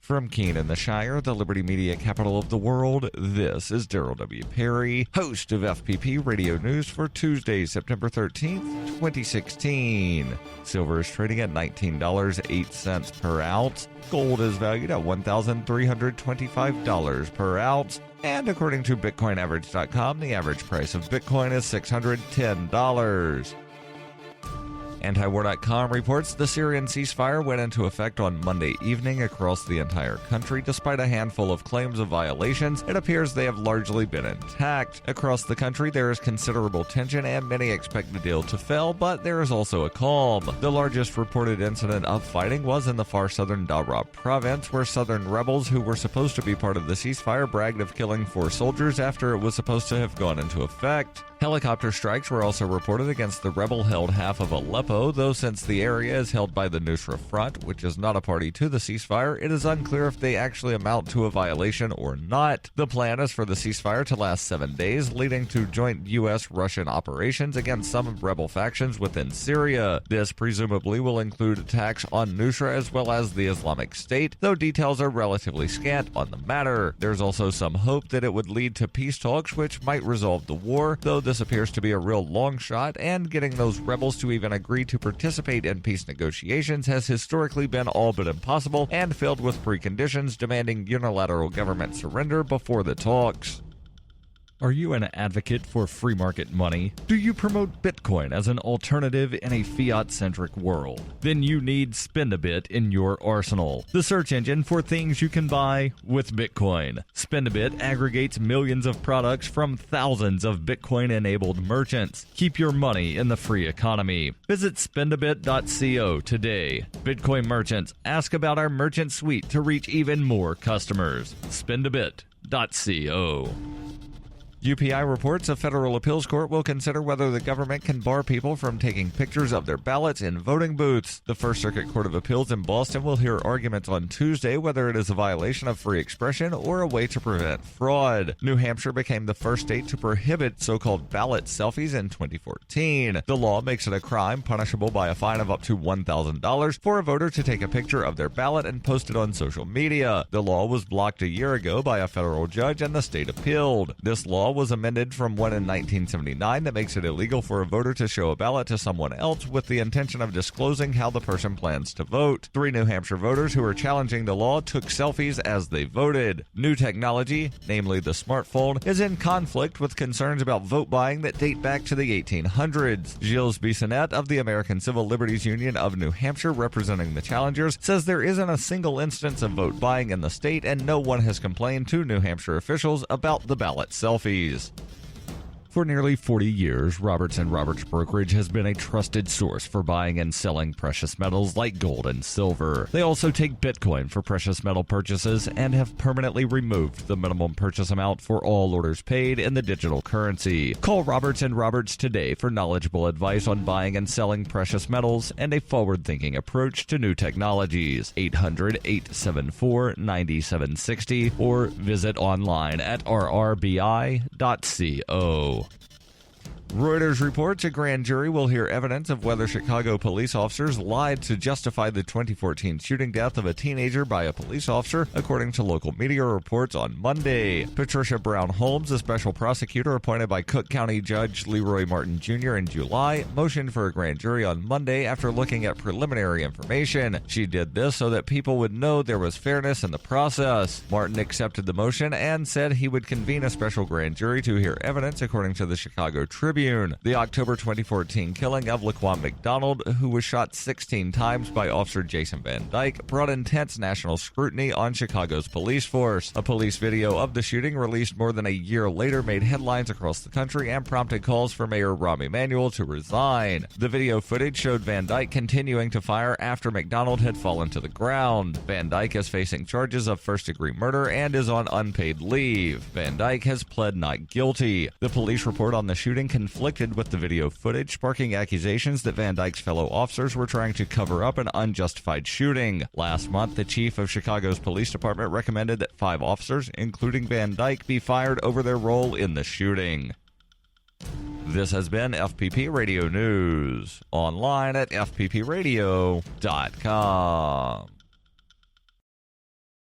From Keene in the Shire, the Liberty Media capital of the world, this is Daryl W. Perry, host of FPP Radio News for Tuesday, September 13th, 2016. Silver is trading at $19.08 per ounce. Gold is valued at $1,325 per ounce. And according to BitcoinAverage.com, the average price of Bitcoin is $610. Antiwar.com reports the Syrian ceasefire went into effect on Monday evening across the entire country. Despite a handful of claims of violations, it appears they have largely been intact. Across the country, there is considerable tension and many expect the deal to fail, but there is also a calm. The largest reported incident of fighting was in the far southern Daraa province, where southern rebels who were supposed to be part of the ceasefire bragged of killing 4 soldiers after it was supposed to have gone into effect. Helicopter strikes were also reported against the rebel-held half of Aleppo, though since the area is held by the Nusra Front, which is not a party to the ceasefire, it is unclear if they actually amount to a violation or not. The plan is for the ceasefire to last 7 days, leading to joint U.S.-Russian operations against some rebel factions within Syria. This presumably will include attacks on Nusra as well as the Islamic State, though details are relatively scant on the matter. There's also some hope that it would lead to peace talks which might resolve the war, though this appears to be a real long shot, and getting those rebels to even agree to participate in peace negotiations has historically been all but impossible and filled with preconditions demanding unilateral government surrender before the talks. Are you an advocate for free market money? Do you promote Bitcoin as an alternative in a fiat-centric world? Then you need Spend-A-Bit in your arsenal, the search engine for things you can buy with Bitcoin. Spend-A-Bit aggregates millions of products from thousands of Bitcoin-enabled merchants. Keep your money in the free economy. Visit spendabit.co today. Bitcoin merchants, ask about our merchant suite to reach even more customers. Spendabit.co. UPI reports a federal appeals court will consider whether the government can bar people from taking pictures of their ballots in voting booths. The First Circuit Court of Appeals in Boston will hear arguments on Tuesday whether it is a violation of free expression or a way to prevent fraud. New Hampshire became the first state to prohibit so-called ballot selfies in 2014. The law makes it a crime punishable by a fine of up to $1,000 for a voter to take a picture of their ballot and post it on social media. The law was blocked a year ago by a federal judge and the state appealed. This law was amended from one in 1979 that makes it illegal for a voter to show a ballot to someone else with the intention of disclosing how the person plans to vote. 3 New Hampshire voters who are challenging the law took selfies as they voted. New technology, namely the smartphone, is in conflict with concerns about vote buying that date back to the 1800s. Gilles Bissonnette of the American Civil Liberties Union of New Hampshire, representing the challengers, says there isn't a single instance of vote buying in the state and no one has complained to New Hampshire officials about the ballot selfies. For nearly 40 years, Roberts & Roberts Brokerage has been a trusted source for buying and selling precious metals like gold and silver. They also take Bitcoin for precious metal purchases and have permanently removed the minimum purchase amount for all orders paid in the digital currency. Call Roberts & Roberts today for knowledgeable advice on buying and selling precious metals and a forward-thinking approach to new technologies. 800-874-9760 or visit online at rrbi.co. Reuters reports a grand jury will hear evidence of whether Chicago police officers lied to justify the 2014 shooting death of a teenager by a police officer, according to local media reports on Monday. Patricia Brown Holmes, a special prosecutor appointed by Cook County Judge Leroy Martin Jr. in July, motioned for a grand jury on Monday after looking at preliminary information. She did this so that people would know there was fairness in the process. Martin accepted the motion and said he would convene a special grand jury to hear evidence, according to the Chicago Tribune. The October 2014 killing of Laquan McDonald, who was shot 16 times by Officer Jason Van Dyke, brought intense national scrutiny on Chicago's police force. A police video of the shooting released more than a year later made headlines across the country and prompted calls for Mayor Rahm Emanuel to resign. The video footage showed Van Dyke continuing to fire after McDonald had fallen to the ground. Van Dyke is facing charges of first-degree murder and is on unpaid leave. Van Dyke has pled not guilty. The police report on the shooting conflicted with the video footage, sparking accusations that Van Dyke's fellow officers were trying to cover up an unjustified shooting. Last month, the chief of Chicago's police department recommended that 5 officers, including Van Dyke, be fired over their role in the shooting. This has been FPP Radio News, online at fppradio.com.